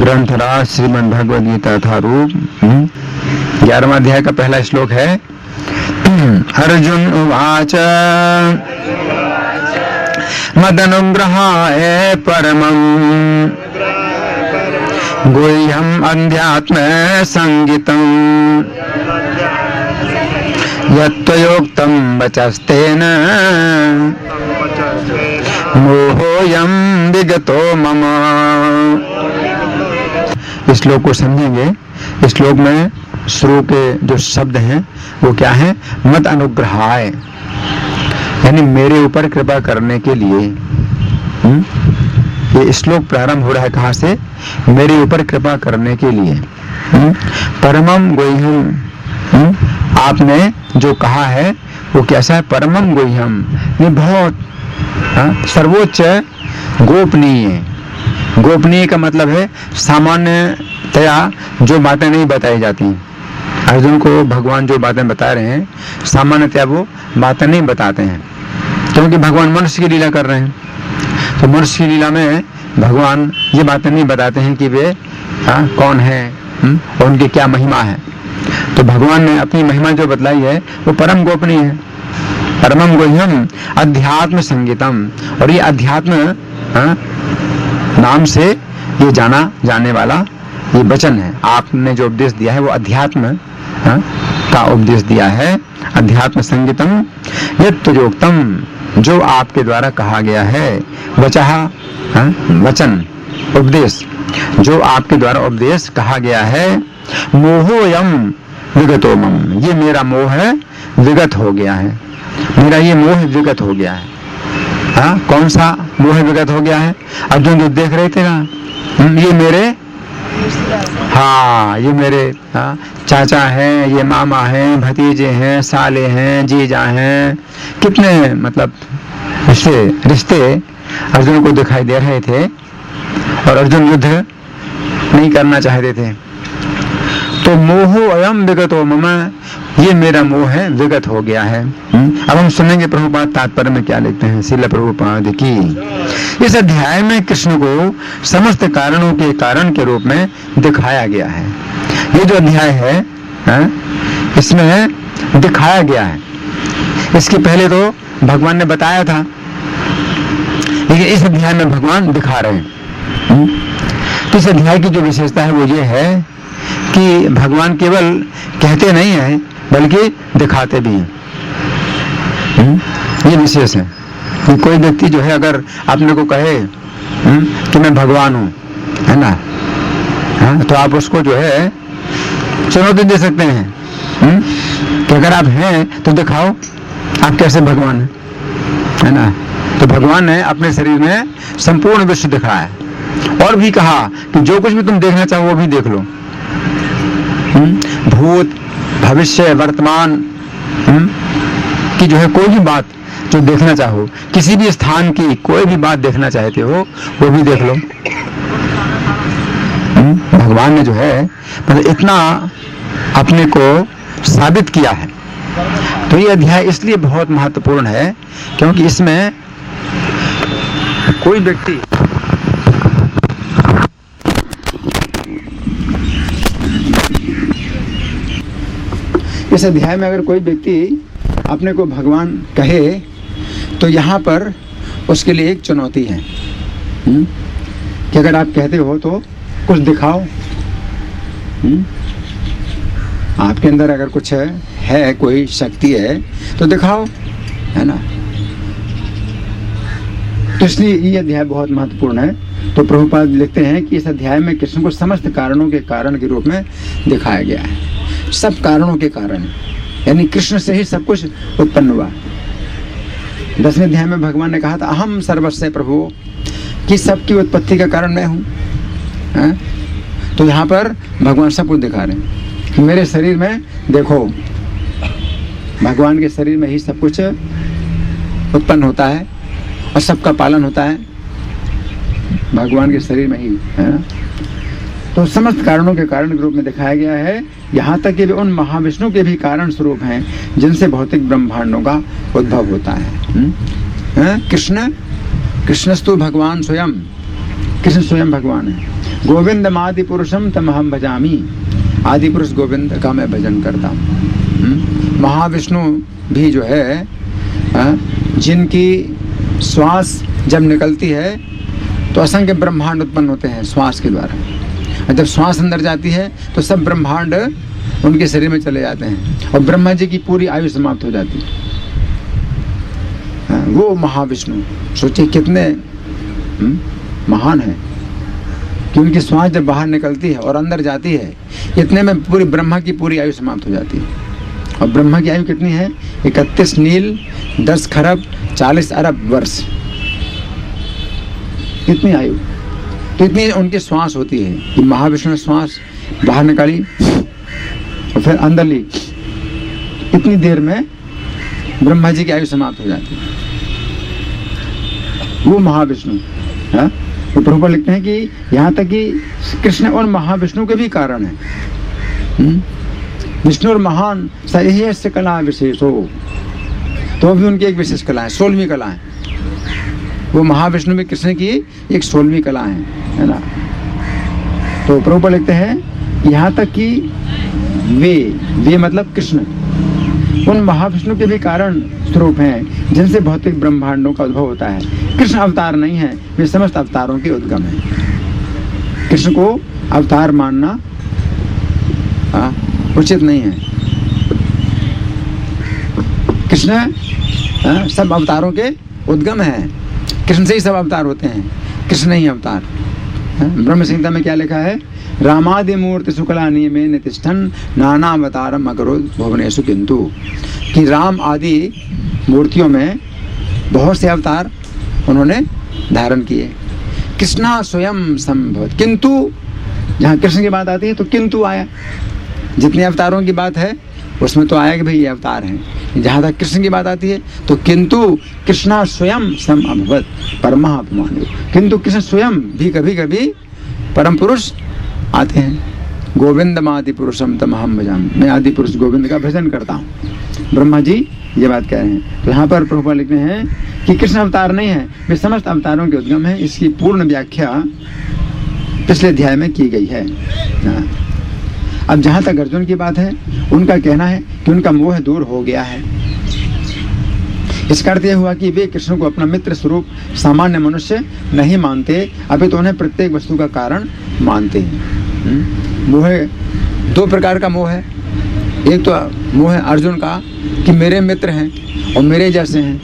ग्रंथराज श्रीमद् भगवद गीता था रूप। 11वां अध्याय का पहला श्लोक है। अर्जुन उवाच मदनुग्रहाय परमं गुह्यम् अध्यात्म संगीतम् यत्त्वयोक्तं वचस्तेन मोहोऽयं विगतो मम। इस श्लोक को समझेंगे। इस श्लोक में शुरू के जो शब्द हैं वो क्या है? मद अनुग्रहाय, यानी मेरे ऊपर कृपा करने के लिए। ये श्लोक प्रारंभ हो रहा है कहाँ से? मेरे ऊपर कृपा करने के लिए। परमम गुह्यम, आपने जो कहा है वो कैसा है? परमम गुह्यम, ये बहुत सर्वोच्च गोपनीय। गोपनीय का मतलब है सामान्यतया जो बातें नहीं बताई जाती। अर्जुन को भगवान जो बातें बता रहे हैं सामान्यतया वो बातें नहीं बताते हैं, क्योंकि भगवान मनुष्य की लीला कर रहे हैं। तो मनुष्य की लीला में भगवान ये बातें नहीं बताते हैं कि वे कौन है और उनकी क्या महिमा है। तो भगवान ने अपनी महिमा जो बतलाई है वो परम गोपनीय है। परमम गुह्यम अध्यात्म संगीतम, और ये अध्यात्म नाम से ये जाना जाने वाला ये वचन है। आपने जो उपदेश दिया है वो अध्यात्म का उपदेश दिया है। अध्यात्म संगीतम यत्त्वयोक्तम, जो आपके द्वारा कहा गया है। वचः वचन, उपदेश, जो आपके द्वारा उपदेश कहा गया है। मोहोऽयं विगतो मम, ये मेरा मोह है विगत हो गया है। मेरा ये मोह विगत हो गया है। कौन सा मोह विगत हो गया है? अर्जुन जो देख रहे थे ना, ये मेरे ये मेरे चाचा हैं, ये मामा हैं, भतीजे हैं, साले हैं, जीजा हैं, कितने मतलब रिश्ते अर्जुन को दिखाई दे रहे थे और अर्जुन युद्ध नहीं करना चाहते थे। तो मोहो अयम विगतो मम, ये मेरा मोह है विगत हो गया है। अब हम सुनेंगे प्रभुपाद तात्पर्य में क्या लिखते हैं। श्रील प्रभुपाद की। इस अध्याय में कृष्ण को समस्त कारणों के कारण के रूप में दिखाया गया है। ये जो अध्याय है इसमें दिखाया गया है। इसके पहले तो भगवान ने बताया था, लेकिन इस अध्याय में भगवान दिखा रहे हैं। तो इस अध्याय की जो विशेषता है वो ये है कि भगवान केवल कहते नहीं है बल्कि दिखाते भी हैं। ये विशेष है कि कोई व्यक्ति जो है अगर अपने को कहे कि मैं भगवान हूँ, है ना, तो आप उसको जो है चुनौती दे सकते हैं कि अगर आप हैं तो दिखाओ आप कैसे भगवान हैं, है ना। तो भगवान ने अपने शरीर में संपूर्ण विश्व दिखाया है और भी कहा कि जो कुछ भी तुम देखना चाहो वो भी देख लो। भूत, भविष्य, वर्तमान की जो है कोई भी बात जो देखना चाहो, किसी भी स्थान की कोई भी बात देखना चाहते हो वो भी देख लो। भगवान ने जो है मतलब इतना अपने को साबित किया है। तो ये अध्याय इसलिए बहुत महत्वपूर्ण है क्योंकि इसमें कोई व्यक्ति इस अध्याय में अगर कोई व्यक्ति अपने को भगवान कहे तो यहाँ पर उसके लिए एक चुनौती है कि अगर आप कहते हो तो कुछ दिखाओ। आपके अंदर अगर कुछ है कोई शक्ति है तो दिखाओ, है ना। तो इसलिए ये अध्याय बहुत महत्वपूर्ण है। तो प्रभुपाद लिखते हैं कि इस अध्याय में कृष्ण को समस्त कारणों के कारण के रूप में दिखाया गया है। सब कारणों के कारण, यानी कृष्ण से ही सब कुछ उत्पन्न हुआ। 10वें अध्याय में भगवान ने कहा था अहम सर्वस्व प्रभु, कि सबकी उत्पत्ति का कारण मैं हूँ। तो यहाँ पर भगवान सब कुछ दिखा रहे हैं कि मेरे शरीर में देखो, भगवान के शरीर में ही सब कुछ उत्पन्न होता है और सबका पालन होता है भगवान के शरीर में ही, है। तो समस्त कारणों के कारण के रूप में दिखाया गया है, यहाँ तक कि वे उन महाविष्णु के भी कारण स्वरूप हैं जिनसे भौतिक ब्रह्मांडों का उद्भव होता है। कृष्णस्तु भगवान स्वयं, कृष्ण स्वयं भगवान है। गोविंद आदि पुरुषम तमहम भजामी, आदि पुरुष गोविंद का मैं भजन करता हूँ। महाविष्णु भी जो है जिनकी श्वास जब निकलती है तो असंख्य ब्रह्मांड उत्पन्न होते हैं श्वास के द्वारा। जब श्वास अंदर जाती है तो सब ब्रह्मांड उनके शरीर में चले जाते हैं और ब्रह्मा जी की पूरी आयु समाप्त हो जाती है। वो महाविष्णु सोचिए कितने महान है कि उनकी श्वास जब बाहर निकलती है और अंदर जाती है, इतने में पूरी ब्रह्मा की पूरी आयु समाप्त हो जाती है। और ब्रह्मा की आयु कितनी है? 31 नील 10 खरब 40 अरब वर्ष, इतनी आयु। तो इतनी उनकी श्वास होती है कि महाविष्णु ने श्वास बाहर निकाली और फिर अंदर ली, इतनी देर में ब्रह्मा जी की आयु समाप्त हो जाती है। वो महाविष्णु है। तो प्रभुपाद लिखते हैं कि यहाँ तक कि कृष्ण और महाविष्णु के भी कारण है। विष्णु और महान सही कला विशेष हो, तो भी उनकी एक विशेष कला है, 16वीं कला है। वो महाविष्णु में कृष्ण की एक 16वीं कला है ना। तो प्रभुपाद लिखते हैं यहाँ तक कि वे मतलब कृष्ण उन महाविष्णु के भी कारण स्वरूप हैं जिनसे भौतिक ब्रह्मांडों का उद्भव होता है। कृष्ण अवतार नहीं है, वे समस्त अवतारों के उद्गम है। कृष्ण को अवतार मानना उचित नहीं है। कृष्ण सब अवतारों के उद्गम है। कृष्ण से ही सब अवतार होते हैं, कृष्ण नहीं अवतार। ब्रह्म संहिता में क्या लिखा है? रामादि मूर्ति शुक्ला नियमे नितिष्ठन नाना अवतारम अकरोद भुवनेषु किंतु, कि राम आदि मूर्तियों में बहुत से अवतार उन्होंने धारण किए। कृष्णा स्वयं संभव, किंतु जहाँ कृष्ण की बात आती है तो किंतु आया। जितने अवतारों की बात है उसमें तो आया कि भाई ये अवतार हैं। जहाँ तक कृष्ण की बात आती है तो किंतु कृष्णा स्वयं सम अभवत परमः अपमानो, किंतु कृष्ण स्वयं भी कभी कभी परम पुरुष आते हैं। गोविंद आदि पुरुषम तमहम भजामि, मैं आदि पुरुष गोविंद का भजन करता हूँ। ब्रह्मा जी ये बात कह रहे हैं। तो यहाँ पर प्रभुपाद लिखते हैं कि कृष्ण अवतार नहीं है, वे समस्त अवतारों के उद्गम है। इसकी पूर्ण व्याख्या पिछले अध्याय में की गई है। अब जहाँ तक अर्जुन की बात है, उनका कहना है कि उनका मोह दूर हो गया है। इसका अर्थ यह हुआ कि वे कृष्ण को अपना मित्र स्वरूप सामान्य मनुष्य नहीं मानते, अभी तो उन्हें प्रत्येक वस्तु का कारण मानते हैं। मोह 2 प्रकार का मोह है। एक तो मोह है अर्जुन का कि मेरे मित्र हैं और मेरे जैसे हैं,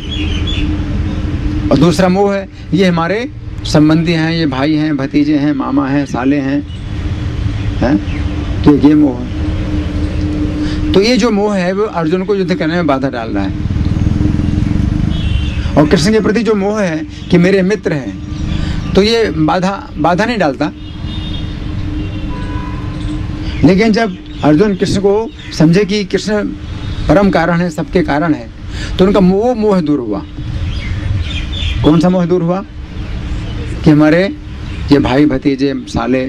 और दूसरा मोह है ये हमारे संबंधी हैं, ये भाई हैं, भतीजे हैं, मामा हैं, साले हैं, तो ये मोह है। तो ये जो मोह है वो अर्जुन को युद्ध करने में बाधा डाल रहा है। और कृष्ण के प्रति जो मोह है कि मेरे मित्र हैं, तो ये बाधा नहीं डालता। लेकिन जब अर्जुन कृष्ण को समझे कि कृष्ण परम कारण है, सबके कारण है, तो उनका वो मोह दूर हुआ। कौन सा मोह दूर हुआ? कि हमारे ये भाई भतीजे साले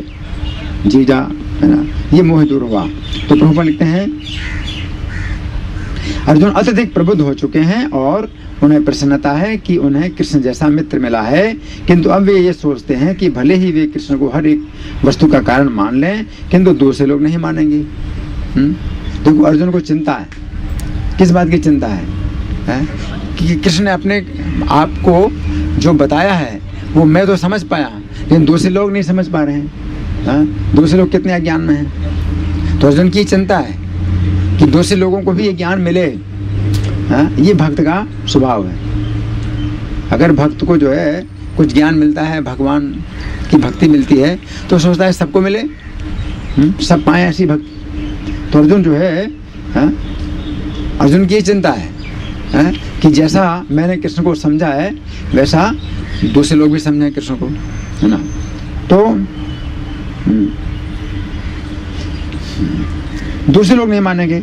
जीजा है ना, ये मोह दूर हुआ। तो प्रभुपाद लिखते हैं अर्जुन अत्यधिक प्रबुद्ध हो चुके हैं और उन्हें प्रसन्नता है कि उन्हें कृष्ण जैसा मित्र मिला है, किंतु अब वे ये सोचते हैं कि भले ही वे कृष्ण को हर एक वस्तु का कारण मान लें, किंतु दूसरे लोग नहीं मानेंगे। देखो अर्जुन को चिंता है। किस बात की चिंता है? कि कृष्ण ने अपने आप को जो बताया है वो मैं तो समझ पाया, लेकिन दूसरे लोग नहीं समझ पा रहे हैं। दूसरे लोग कितने अज्ञान में हैं। तो अर्जुन की चिंता है कि दूसरे लोगों को भी ये ज्ञान मिले। ये भक्त का स्वभाव है। अगर भक्त को जो है कुछ ज्ञान मिलता है, भगवान की भक्ति मिलती है, तो सोचता है सबको मिले, सब पाए ऐसी भक्ति। तो अर्जुन जो है अर्जुन की चिंता है कि जैसा मैंने कृष्ण को समझा है वैसा दूसरे लोग भी समझें कृष्ण को, है ना। तो दूसरे लोग नहीं मानेंगे।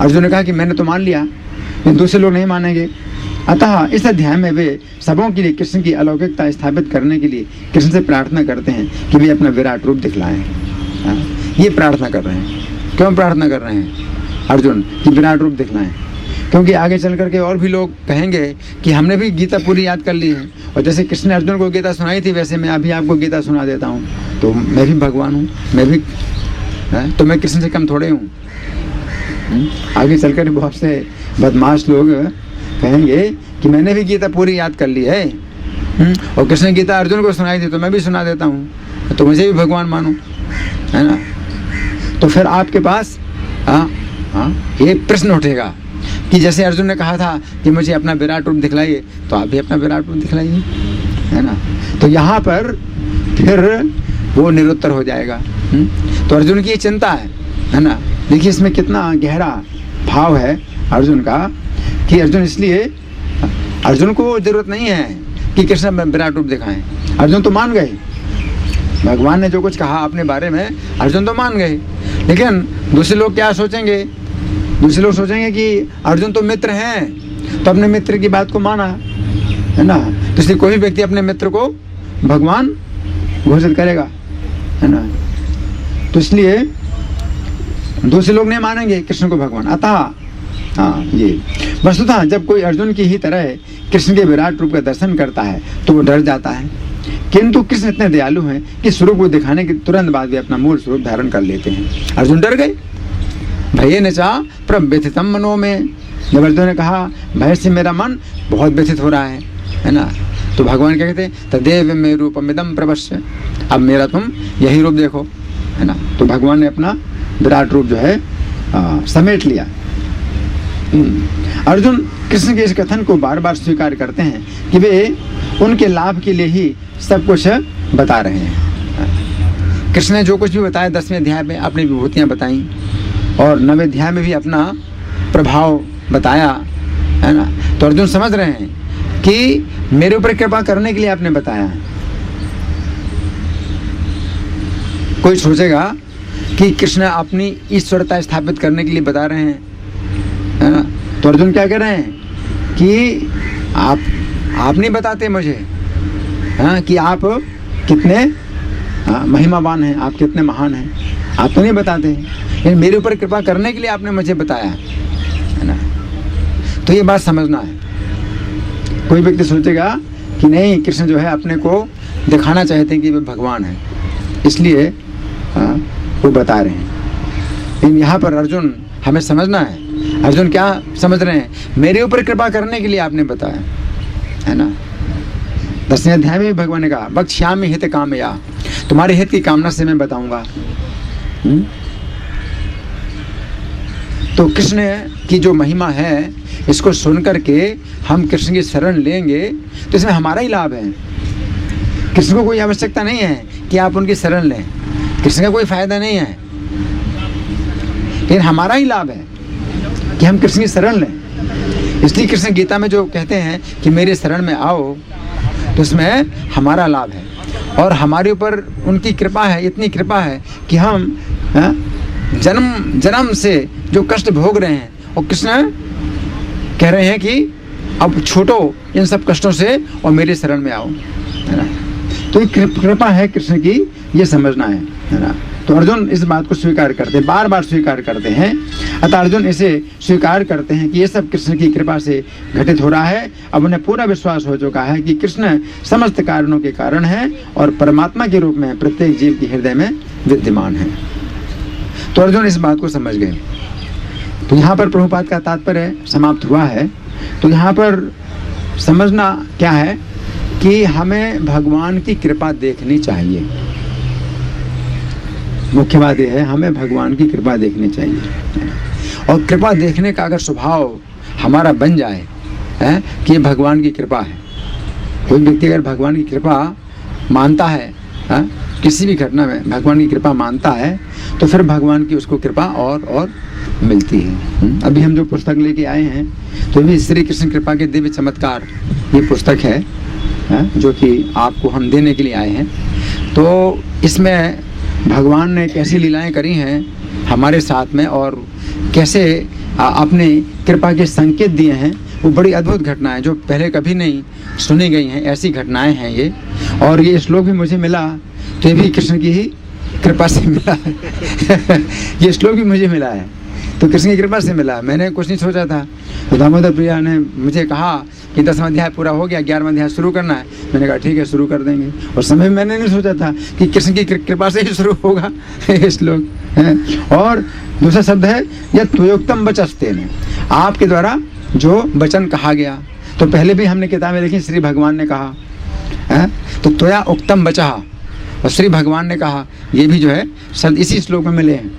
अर्जुन ने कहा कि मैंने तो मान लिया, लेकिन दूसरे लोग नहीं मानेंगे। अतः इस अध्याय में वे सबों के लिए कृष्ण की अलौकिकता स्थापित करने के लिए कृष्ण से प्रार्थना करते हैं कि वे अपना विराट रूप दिखलाएं। ये प्रार्थना कर रहे हैं। क्यों प्रार्थना कर रहे हैं अर्जुन? कि विराट रूप दिखलाएं। क्योंकि आगे चल करके और भी लोग कहेंगे कि हमने भी गीता पूरी याद कर ली है, और जैसे कृष्ण ने अर्जुन को गीता सुनाई थी वैसे मैं अभी आपको गीता सुना देता हूँ, तो मैं भी भगवान हूँ, मैं भी तो मैं कृष्ण से कम थोड़े हूँ। आगे चलकर बहुत से बदमाश लोग कहेंगे कि मैंने भी गीता पूरी याद कर ली है, और कृष्ण ने गीता अर्जुन को सुनाई थी तो मैं भी सुना देता हूँ, तो मुझे भी भगवान मानो, है ना। तो फिर आपके पास ये प्रश्न उठेगा कि जैसे अर्जुन ने कहा था कि मुझे अपना विराट रूप दिखलाइए, तो आप भी अपना विराट रूप दिखलाइए, है ना। तो यहाँ पर फिर वो निरुत्तर हो जाएगा। तो अर्जुन की ये चिंता है ना। देखिए इसमें कितना गहरा भाव है अर्जुन का, कि अर्जुन इसलिए, अर्जुन को जरूरत नहीं है कि कृष्ण विराट रूप दिखाएं, अर्जुन तो मान गए, भगवान ने जो कुछ कहा अपने बारे में अर्जुन तो मान गए। लेकिन दूसरे लोग क्या सोचेंगे, दूसरे लोग सोचेंगे कि अर्जुन तो मित्र हैं, तो अपने मित्र की बात को माना, है ना। तो इसलिए कोई व्यक्ति अपने मित्र को भगवान घोषित करेगा, है ना। तो इसलिए दूसरे लोग नहीं मानेंगे कृष्ण को भगवान। अतः ये वस्तुतः जब कोई अर्जुन की ही तरह कृष्ण के विराट रूप का दर्शन करता है तो वो डर जाता है, किंतु कृष्ण इतने दयालु हैं कि स्वरूप को दिखाने के तुरंत बाद वे अपना मूल स्वरूप धारण कर लेते हैं। अर्जुन डर गए, भय न चा प्रव्यथितम मनो में। जब अर्जुन ने कहा भय से मेरा मन बहुत व्यथित हो रहा है ना, तो भगवान क्या कहते हैं, तदेव मे रूपमिदं प्रपश्य, अब मेरा तुम यही रूप देखो, है ना। तो भगवान ने अपना विराट रूप जो है समेट लिया। अर्जुन कृष्ण के इस कथन को बार बार स्वीकार करते हैं कि वे उनके लाभ के लिए ही सब कुछ बता रहे हैं। कृष्ण ने जो कुछ भी बताया 10वें अध्याय में अपनी विभूतियां बताई, और 9वें अध्याय में भी अपना प्रभाव बताया, है ना। तो अर्जुन समझ रहे हैं कि मेरे ऊपर कृपा करने के लिए आपने बताया। कोई सोचेगा कि कृष्ण अपनी ईश्वरता स्थापित करने के लिए बता रहे हैं, है ना। तो अर्जुन क्या कह रहे हैं कि आप नहीं बताते मुझे, हाँ, कि आप कितने महिमावान हैं, आप कितने महान हैं, आप तो नहीं बताते, लेकिन मेरे ऊपर कृपा करने के लिए आपने मुझे बताया, है ना। तो ये बात समझना है। कोई व्यक्ति सोचेगा कि नहीं, कृष्ण जो है अपने को दिखाना चाहते हैं कि वे भगवान हैं, इसलिए वो बता रहे हैं। लेकिन यहाँ पर अर्जुन हमें समझना है, अर्जुन क्या समझ रहे हैं, मेरे ऊपर कृपा करने के लिए आपने बताया, है ना। 10वें अध्याय में भगवान ने कहा वक्ष्यामि हित कामया, तुम्हारे हित की कामना से मैं बताऊंगा। तो कृष्ण की जो महिमा है इसको सुन करके हम कृष्ण की शरण लेंगे तो इसमें हमारा ही लाभ है। कृष्ण को कोई आवश्यकता नहीं है कि आप उनकी शरण लें, कृष्ण का कोई फायदा नहीं है, लेकिन हमारा ही लाभ है कि हम कृष्ण की शरण लें। इसलिए कृष्ण गीता में जो कहते हैं कि मेरे शरण में आओ, तो इसमें हमारा लाभ है, और हमारे ऊपर उनकी कृपा है, इतनी कृपा है कि हम जन्म से जो कष्ट भोग रहे हैं, और कृष्ण कह रहे हैं कि अब छूटो इन सब कष्टों से और मेरे शरण में आओ, है ना। तो ये कृपा है कृष्ण की, ये समझना है ना। तो अर्जुन इस बात को स्वीकार करते हैं, बार बार स्वीकार करते हैं। अतः अर्जुन इसे स्वीकार करते हैं कि ये सब कृष्ण की कृपा से घटित हो रहा है। अब उन्हें पूरा विश्वास हो चुका है कि कृष्ण समस्त कारणों के कारण है और परमात्मा के रूप में प्रत्येक जीव के हृदय में विद्यमान है। तो अर्जुन इस बात को समझ गए। तो यहाँ पर प्रभुपाद का तात्पर्य समाप्त हुआ है। तो यहाँ पर समझना क्या है कि हमें भगवान की कृपा देखनी चाहिए। मुख्य बात यह है, हमें भगवान की कृपा देखनी चाहिए, और कृपा देखने का अगर स्वभाव हमारा बन जाए है कि ये भगवान की कृपा है। कोई व्यक्ति अगर भगवान की कृपा मानता है, किसी भी घटना में भगवान की कृपा मानता है, तो फिर भगवान की उसको कृपा और मिलती है। अभी हम जो पुस्तक लेके आए हैं तो ये श्री कृष्ण कृपा के दिव्य चमत्कार ये पुस्तक है, जो कि आपको हम देने के लिए आए हैं। तो इसमें भगवान ने कैसी लीलाएं करी हैं हमारे साथ में, और कैसे अपने कृपा के संकेत दिए हैं, वो बड़ी अद्भुत घटनाएं जो पहले कभी नहीं सुनी गई हैं, ऐसी घटनाएं हैं ये। और ये श्लोक भी मुझे मिला तो ये भी कृष्ण की ही कृपा से मिला है। ये श्लोक भी मुझे मिला है, तो कृष्ण की कृपा से मिला, मैंने कुछ नहीं सोचा था। तो दामोदर प्रिया ने मुझे कहा कि 10वां अध्याय पूरा हो गया, 11वां अध्याय शुरू करना है। मैंने कहा ठीक है, शुरू कर देंगे। और समय मैंने नहीं सोचा था कि कृष्ण की कृपा से ही शुरू होगा ये श्लोक है। और दूसरा शब्द है यह त्वयोक्तम वचस्तेन, आपके द्वारा जो वचन कहा गया। तो पहले भी हमने किताबें लिखी, श्री भगवान ने कहा है, तो त्वया उक्तम वचः, और श्री भगवान ने कहा, ये भी जो है शब्द इसी श्लोक में मिले हैं।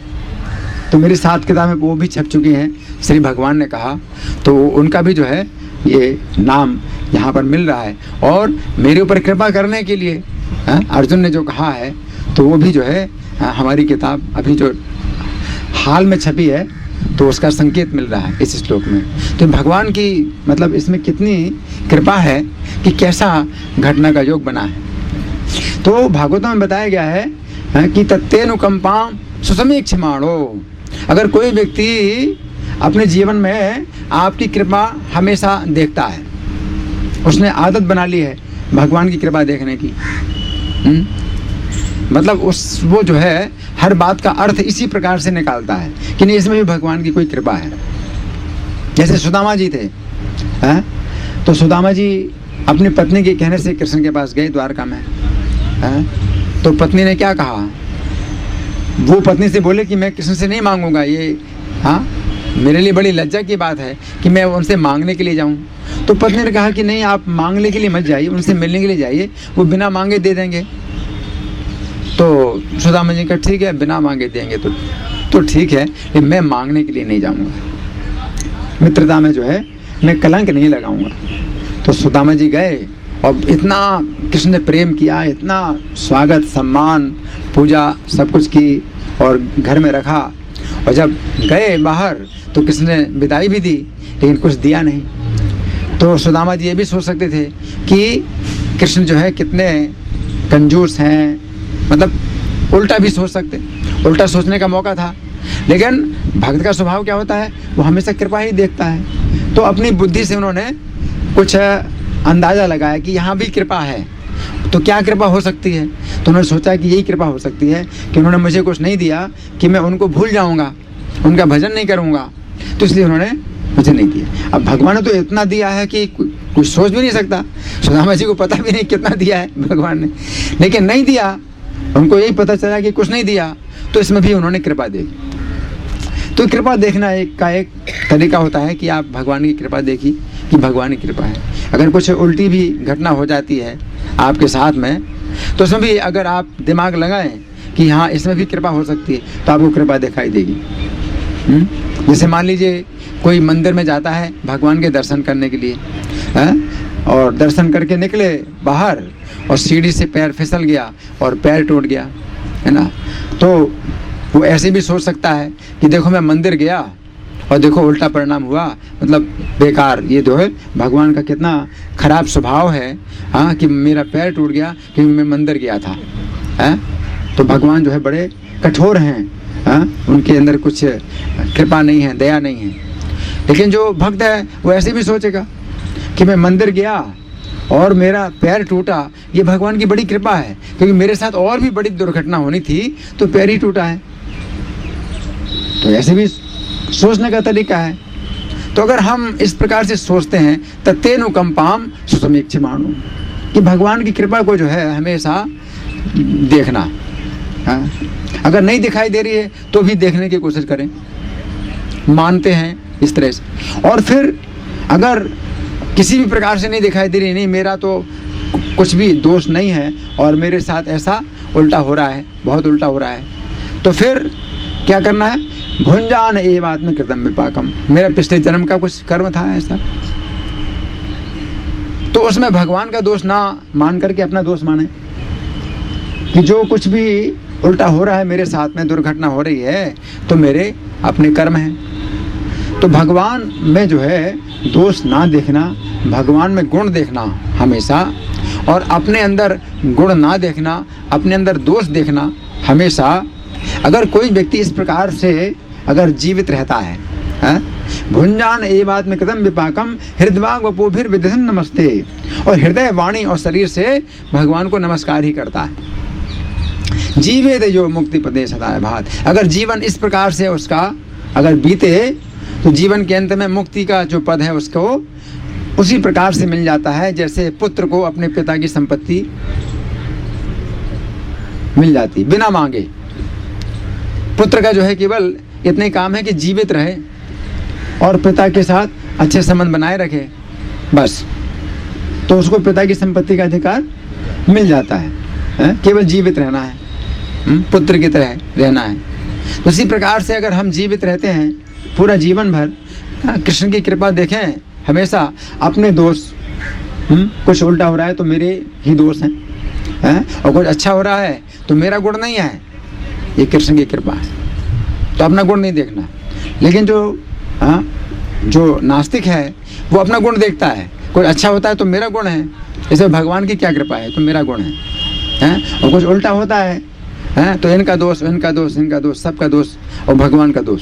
तो मेरी 7 किताबें वो भी छप चुकी हैं, श्री भगवान ने कहा, तो उनका भी जो है ये नाम यहाँ पर मिल रहा है। और मेरे ऊपर कृपा करने के लिए अर्जुन ने जो कहा है, तो वो भी जो है हमारी किताब अभी जो हाल में छपी है, तो उसका संकेत मिल रहा है इस श्लोक में। तो भगवान की मतलब इसमें कितनी कृपा है कि कैसा घटना का योग बना है। तो भागवतों में बताया गया है कि तत्तेनुकंपाम सुसमीक्षमाणो, अगर कोई व्यक्ति अपने जीवन में आपकी कृपा हमेशा देखता है, उसने आदत बना ली है भगवान की कृपा देखने की, मतलब वो जो है हर बात का अर्थ इसी प्रकार से निकालता है कि नहीं, इसमें भी भगवान की कोई कृपा है। जैसे सुदामा जी थे, तो सुदामा जी अपनी पत्नी के कहने से कृष्ण के पास गए द्वारका में। तो पत्नी ने क्या कहा, वो पत्नी से बोले कि मैं कृष्ण से नहीं मांगूंगा, ये मेरे लिए बड़ी लज्जा की बात है कि मैं उनसे मांगने के लिए जाऊं। तो पत्नी ने कहा कि नहीं, आप मांगने के लिए मत जाइए, उनसे मिलने के लिए जाइए, वो बिना मांगे दे देंगे। तो सुदामा जी का ठीक है, बिना मांगे देंगे तो ठीक है, लेकिन मैं मांगने के लिए नहीं जाऊंगा, मित्रता में जो है मैं कलंक नहीं लगाऊंगा। तो सुदामा जी गए और इतना कृष्ण ने प्रेम किया, इतना स्वागत सम्मान पूजा सब कुछ की और घर में रखा। और जब गए बाहर तो कृष्ण ने विदाई भी दी, लेकिन कुछ दिया नहीं। तो सुदामा जी ये भी सोच सकते थे कि कृष्ण जो है कितने कंजूस हैं, मतलब उल्टा भी सोच सकते, उल्टा सोचने का मौका था। लेकिन भक्त का स्वभाव क्या होता है, वो हमेशा कृपा ही देखता है। तो अपनी बुद्धि से उन्होंने कुछ अंदाज़ा लगाया कि यहाँ भी कृपा है, तो क्या कृपा हो सकती है। तो उन्होंने सोचा कि यही कृपा हो सकती है कि उन्होंने मुझे कुछ नहीं दिया कि मैं उनको भूल जाऊँगा, उनका भजन नहीं करूँगा, तो इसलिए उन्होंने मुझे नहीं दिया। अब भगवान ने तो इतना दिया है कि कुछ सोच भी नहीं सकता, सुदामा जी को पता भी नहीं कितना दिया है भगवान ने, लेकिन नहीं दिया, उनको यही पता चला कि कुछ नहीं दिया, तो इसमें भी उन्होंने कृपा देखी। तो कृपा देखना एक तरीका होता है कि आप भगवान की कृपा देखी कि भगवान की कृपा है। अगर कुछ उल्टी भी घटना हो जाती है आपके साथ में, तो उसमें भी अगर आप दिमाग लगाएं कि हाँ इसमें भी कृपा हो सकती है, तो आपको कृपा दिखाई देगी। जैसे मान लीजिए कोई मंदिर में जाता है भगवान के दर्शन करने के लिए, और दर्शन करके निकले बाहर और सीढ़ी से पैर फिसल गया और पैर टूट गया, है ना। तो वो ऐसे भी सोच सकता है कि देखो मैं मंदिर गया और देखो उल्टा परिणाम हुआ, मतलब बेकार, ये जो है भगवान का कितना खराब स्वभाव है, कि मेरा पैर टूट गया क्योंकि मैं मंदिर गया था। तो भगवान जो है बड़े कठोर हैं, उनके अंदर कुछ कृपा नहीं है, दया नहीं है। लेकिन जो भक्त है वो ऐसे भी सोचेगा कि मैं मंदिर गया और मेरा पैर टूटा, ये भगवान की बड़ी कृपा है, क्योंकि मेरे साथ और भी बड़ी दुर्घटना होनी थी तो पैर ही टूटा है। तो ऐसे भी सोचने का तरीका है। तो अगर हम इस प्रकार से सोचते हैं तत्तेनुकंपाम सुसमीक्षमाणो, कि भगवान की कृपा को जो है हमेशा देखना, अगर नहीं दिखाई दे रही है तो भी देखने की कोशिश करें, मानते हैं इस तरह से। और फिर अगर किसी भी प्रकार से नहीं दिखाई दे रही, नहीं मेरा तो कुछ भी दोष नहीं है और मेरे साथ ऐसा उल्टा हो रहा है, बहुत उल्टा हो रहा है, तो फिर क्या करना है, भुंजान एव आत्मकृतम विपाकम, मेरा पिछले जन्म का कुछ कर्म था ऐसा, तो उसमें भगवान का दोष ना मान करके अपना दोष माने कि जो कुछ भी उल्टा हो रहा है मेरे साथ में, दुर्घटना हो रही है, तो मेरे अपने कर्म हैं। तो भगवान में जो है दोष ना देखना, भगवान में गुण देखना हमेशा, और अपने अंदर गुण ना देखना, अपने अंदर दोष देखना हमेशा। अगर कोई व्यक्ति इस प्रकार से अगर जीवित रहता है, भुंजान एवात्मकृतम विपाकम हृदवाग वपोभिर विदधन नमस्ते, और हृदय वाणी और शरीर से भगवान को नमस्कार ही करता है। जीवे जो मुक्ति प्रदेश सदा भात, अगर जीवन इस प्रकार से उसका अगर बीते तो जीवन के अंत में मुक्ति का जो पद है उसको उसी प्रकार से मिल जाता है जैसे पुत्र को अपने पिता की संपत्ति मिल जाती बिना मांगे। पुत्र का जो है केवल इतना ही काम है कि जीवित रहे और पिता के साथ अच्छे संबंध बनाए रखे, बस, तो उसको पिता की संपत्ति का अधिकार मिल जाता है। केवल जीवित रहना है, पुत्र की तरह रहना है। तो इसी प्रकार से अगर हम जीवित रहते हैं पूरा जीवन भर, कृष्ण की कृपा देखें हमेशा अपने दोष, कुछ उल्टा हो रहा है तो मेरे ही दोष हैं, और कुछ अच्छा हो रहा है तो मेरा गुण नहीं है, ये कृष्ण की कृपा है। तो अपना गुण नहीं देखना। लेकिन जो नास्तिक है वो अपना गुण देखता है, कुछ अच्छा होता है तो मेरा गुण है, जैसे भगवान की क्या कृपा है तो मेरा गुण है, और कुछ उल्टा होता है तो इनका दोष, इनका दोष, इनका दोष, सबका दोष और भगवान का दोष,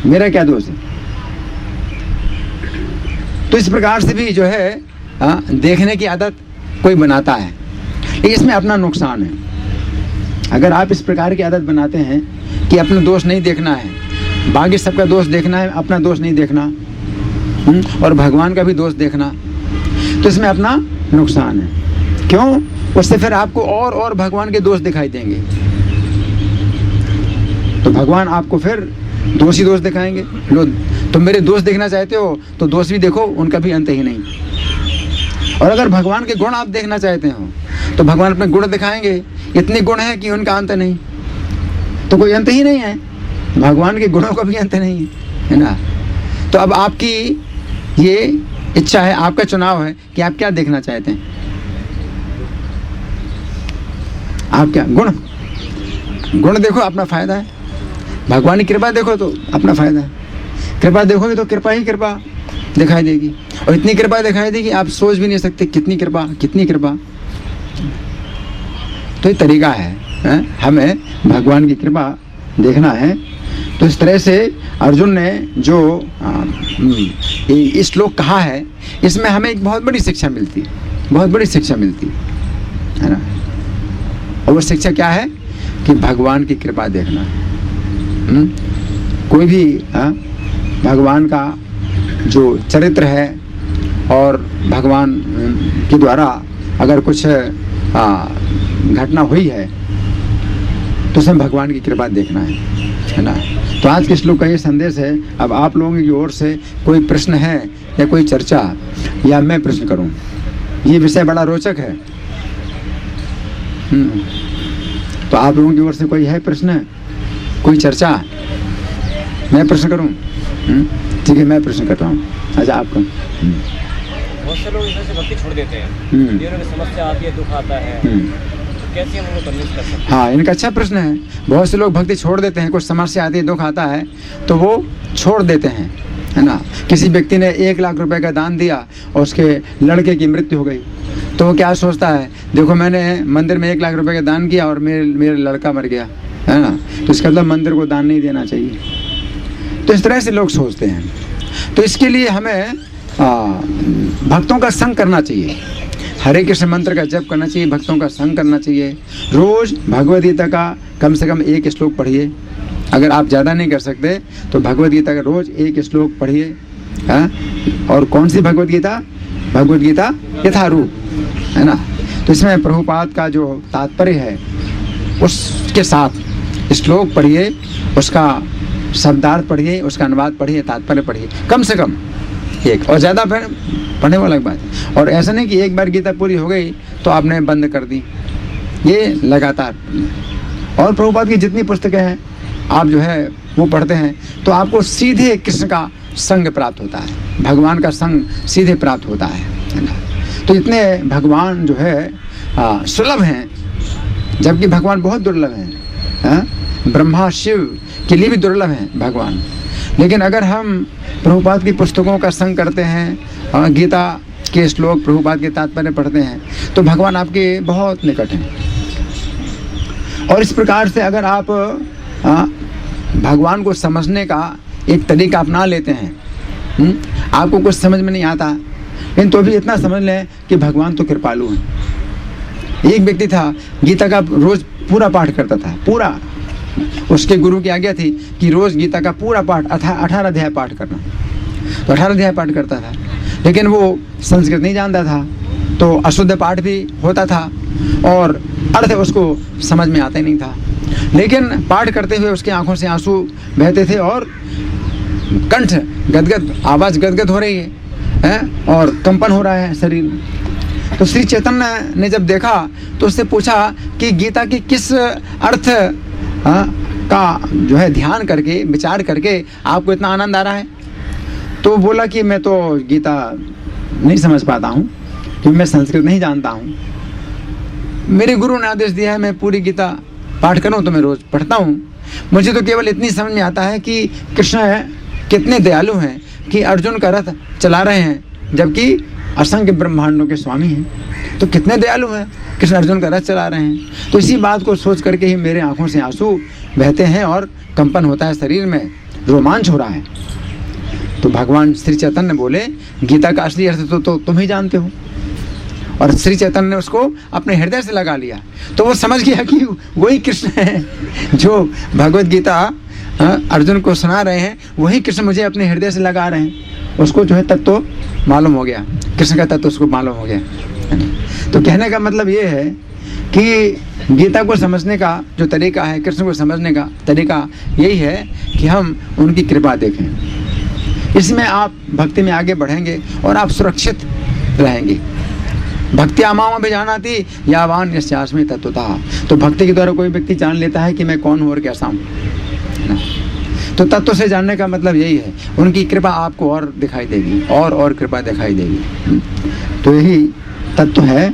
मेरा क्या दोष है। तो इस प्रकार से भी जो है देखने की आदत कोई बनाता है, इसमें अपना नुकसान है। अगर आप इस प्रकार की आदत बनाते हैं कि अपना दोष नहीं देखना है, बाकी सबका दोष देखना है, अपना दोष नहीं देखना, और भगवान का भी दोष देखना, तो इसमें अपना नुकसान है। क्यों? उससे फिर आपको और भगवान के दोष दिखाई देंगे, तो भगवान आपको फिर दोष ही दोष दिखाएंगे। लो, तुम मेरे दोष देखना चाहते हो तो दोष भी देखो, उनका भी अंत ही नहीं। और अगर भगवान के गुण आप देखना चाहते हो तो भगवान अपने गुण दिखाएंगे, इतने गुण हैं कि उनका अंत नहीं, तो कोई अंत ही नहीं है, भगवान के गुणों का भी अंत नहीं है ना। तो अब आपकी ये इच्छा है, आपका चुनाव है कि आप क्या देखना चाहते हैं। आप क्या गुण देखो, अपना फायदा है। भगवान की कृपा देखो तो अपना फायदा है। कृपा देखोगे तो कृपा ही कृपा दिखाई देगी, और इतनी कृपा दिखाई देगी आप सोच भी नहीं सकते कितनी कृपा, कितनी कृपा। तो ये तरीका है हमें भगवान की कृपा देखना है। तो इस तरह से अर्जुन ने जो इस श्लोक कहा है, इसमें हमें एक बहुत बड़ी शिक्षा मिलती है, बहुत बड़ी शिक्षा मिलती है ना। और वो शिक्षा क्या है कि भगवान की कृपा देखना। कोई भी भगवान का जो चरित्र है और भगवान के द्वारा अगर कुछ घटना हुई है तो उसमें भगवान की कृपा देखना है ना। तो आज के श्लोक का ये संदेश है। अब आप लोगों की ओर से कोई प्रश्न है या कोई चर्चा, या मैं प्रश्न करूं? ये विषय बड़ा रोचक है। तो आप लोगों की ओर से कोई है प्रश्न, कोई चर्चा? मैं प्रश्न करूं? ठीक है, मैं प्रश्न कर रहा हूँ। अच्छा, आपको? बहुत से लोग इससे भक्ति छोड़ देते हैं, जीवन में समस्या आती है, दुख आता है, तो कैसे हम उनको कन्विंस कर सकते हैं? हाँ, इनका अच्छा प्रश्न है। बहुत से लोग भक्ति छोड़ देते हैं, कुछ समस्या आती है, दुख आता है तो वो छोड़ देते हैं, है ना। किसी व्यक्ति ने 1 लाख रुपए का दान दिया और उसके लड़के की मृत्यु हो गई, तो वो क्या सोचता है, देखो मैंने मंदिर में 1 लाख रुपए का दान किया और मेरा लड़का मर गया, है ना, तो इसका मतलब मंदिर को दान नहीं देना चाहिए। तो इस तरह से लोग सोचते हैं। तो इसके लिए हमें भक्तों का संग करना चाहिए, हरे कृष्ण मंत्र का जप करना चाहिए, भक्तों का संग करना चाहिए। रोज भगवद गीता का कम से कम 1 श्लोक पढ़िए। अगर आप ज़्यादा नहीं कर सकते तो भगवद गीता का रोज 1 श्लोक पढ़िए। और कौन सी भगवद गीता? भगवद गीता यथारूप, है ना। तो इसमें प्रभुपाद का जो तात्पर्य है उसके साथ श्लोक पढ़िए, उसका शब्दार्थ पढ़िए, उसका अनुवाद पढ़िए, तात्पर्य पढ़िए, कम से कम 1, और ज़्यादा पढ़ने वाला बात है। और ऐसा नहीं कि एक बार गीता पूरी हो गई तो आपने बंद कर दी, ये लगातार। और प्रभुपाद की जितनी पुस्तकें हैं आप जो है वो पढ़ते हैं तो आपको सीधे कृष्ण का संग प्राप्त होता है, भगवान का संग सीधे प्राप्त होता है ना। तो इतने भगवान जो है सुलभ हैं, जबकि भगवान बहुत दुर्लभ हैं। ब्रह्मा शिव के लिए भी दुर्लभ हैं भगवान। लेकिन अगर हम प्रभुपाद की पुस्तकों का संग करते हैं, गीता के श्लोक, प्रभुपाद के तात्पर्य पढ़ते हैं, तो भगवान आपके बहुत निकट हैं। और इस प्रकार से अगर आप भगवान को समझने का एक तरीका अपना लेते हैं, आपको कुछ समझ में नहीं आता, लेकिन तो भी इतना समझ लें कि भगवान तो कृपालु हैं। एक व्यक्ति था, गीता का रोज पूरा पाठ करता था, पूरा उसके गुरु की आज्ञा थी कि रोज गीता का पूरा पाठ 18 अध्याय पाठ करना। तो 18 अध्याय पाठ करता था, लेकिन वो संस्कृत नहीं जानता था, तो अशुद्ध पाठ भी होता था और अर्थ उसको समझ में आता ही नहीं था। लेकिन पाठ करते हुए उसकी आंखों से आंसू बहते थे और कंठ गदगद, आवाज़ गदगद हो रही है और कंपन हो रहा है शरीर में। तो श्री चैतन्य ने जब देखा तो उससे पूछा कि गीता की किस अर्थ का जो है ध्यान करके, विचार करके आपको इतना आनंद आ रहा है। तो बोला कि मैं तो गीता नहीं समझ पाता हूँ क्योंकि मैं संस्कृत नहीं जानता हूँ। मेरे गुरु ने आदेश दिया है मैं पूरी गीता पाठ करूँ, तो मैं रोज़ पढ़ता हूँ। मुझे तो केवल इतनी समझ में आता है कि कृष्ण कितने दयालु हैं कि अर्जुन का रथ चला रहे हैं, जबकि असंख्य ब्रह्मांडों के स्वामी हैं। तो कितने दयालु हैं, कृष्ण अर्जुन का रथ चला रहे हैं। तो इसी बात को सोच करके ही मेरे आंखों से आंसू बहते हैं और कंपन होता है शरीर में, रोमांच हो रहा है। तो भगवान श्री चैतन्य बोले गीता का असली अर्थ तो तुम ही जानते हो। और श्री चैतन्य ने उसको अपने हृदय से लगा लिया। तो वो समझ गया कि वही कृष्ण है जो भगवत गीता अर्जुन को सुना रहे हैं, वही कृष्ण मुझे अपने हृदय से लगा रहे हैं। उसको जो है तत्व मालूम हो गया, कृष्ण का तत्व उसको मालूम हो गया। तो कहने का मतलब ये है कि गीता को समझने का जो तरीका है, कृष्ण को समझने का तरीका यही है कि हम उनकी कृपा देखें। इसमें आप भक्ति में आगे बढ़ेंगे और आप सुरक्षित रहेंगे। भक्ति आमाम भी जाना थी यावान यस्यास्मि तत्वतः। तो भक्ति के द्वारा कोई व्यक्ति जान लेता है कि मैं कौन हूँ और कैसा हूँ। तो तत्व से जानने का मतलब यही है, उनकी कृपा आपको और दिखाई देगी और कृपा दिखाई देगी। तो यही तत्व है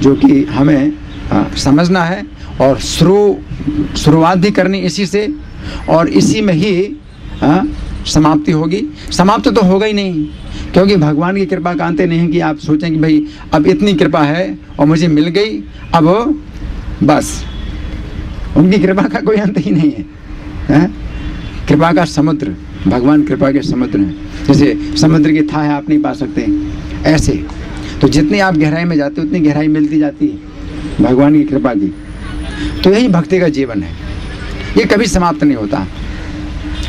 जो कि हमें समझना है और शुरुआत भी करनी इसी से, और इसी में ही समाप्ति होगी। समाप्त तो होगा ही नहीं, क्योंकि भगवान की कृपा का अंत नहीं है कि आप सोचें कि भाई अब इतनी कृपा है और मुझे मिल गई, अब बस। उनकी कृपा का कोई अंत ही नहीं है। कृपा का समुद्र, भगवान कृपा के समुद्र हैं। जैसे समुद्र की थाह आप नहीं पा सकते, ऐसे तो जितनी आप गहराई में जाते हो उतनी गहराई मिलती जाती है भगवान की कृपा की। तो यही भक्ति का जीवन है, ये कभी समाप्त नहीं होता,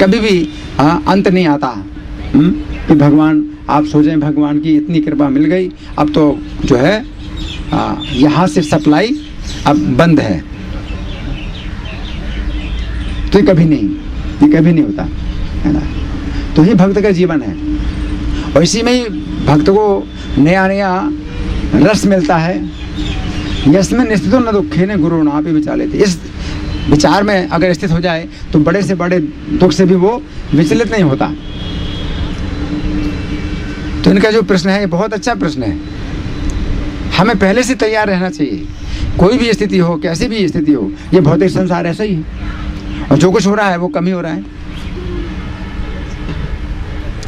कभी भी अंत नहीं आता कि भगवान आप सोचें भगवान की इतनी कृपा मिल गई, अब तो जो है यहाँ से सप्लाई अब बंद है। तो ये कभी नहीं होता है ना। तो ये भक्त का जीवन है और इसी में ही भक्त को नया नया रस मिलता है। यस्मिन् स्थितो न दुखे ने गुरु नापि विचाले थे। इस विचार में अगर स्थित हो जाए तो बड़े से बड़े दुख से भी वो विचलित नहीं होता। तो इनका जो प्रश्न है ये बहुत अच्छा प्रश्न है। हमें पहले से तैयार रहना चाहिए, कोई भी स्थिति हो, कैसी भी स्थिति हो। ये भौतिक संसार ऐसा ही है और जो कुछ हो रहा है वो कम ही हो रहा है।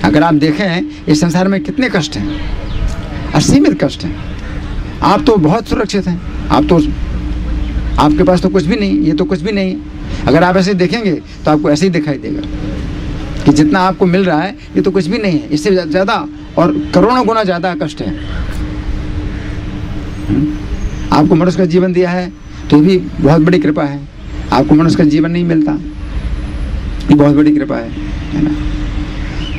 अगर आप देखें इस संसार में कितने कष्ट हैं, असीमित कष्ट हैं। आप तो बहुत सुरक्षित हैं, आपके पास तो कुछ भी नहीं, ये तो कुछ भी नहीं। अगर आप ऐसे देखेंगे तो आपको ऐसे ही दिखाई देगा कि जितना आपको मिल रहा है ये तो कुछ भी नहीं है, इससे ज़्यादा और करोड़ों गुना ज़्यादा कष्ट है। आपको मनुष्य का जीवन दिया है तो ये भी बहुत बड़ी कृपा है। आपको मनुष्य का जीवन नहीं मिलता, ये बहुत बड़ी कृपा है ना।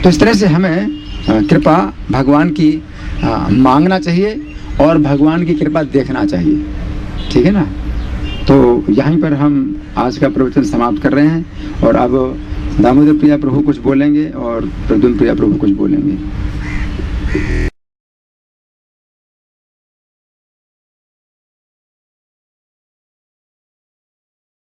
तो इस तरह से हमें कृपा भगवान की मांगना चाहिए और भगवान की कृपा देखना चाहिए, ठीक है ना। तो यहीं पर हम आज का प्रवचन समाप्त कर रहे हैं और अब दामोदर प्रिया प्रभु कुछ बोलेंगे और प्रद्युम्न प्रिया प्रभु कुछ बोलेंगे।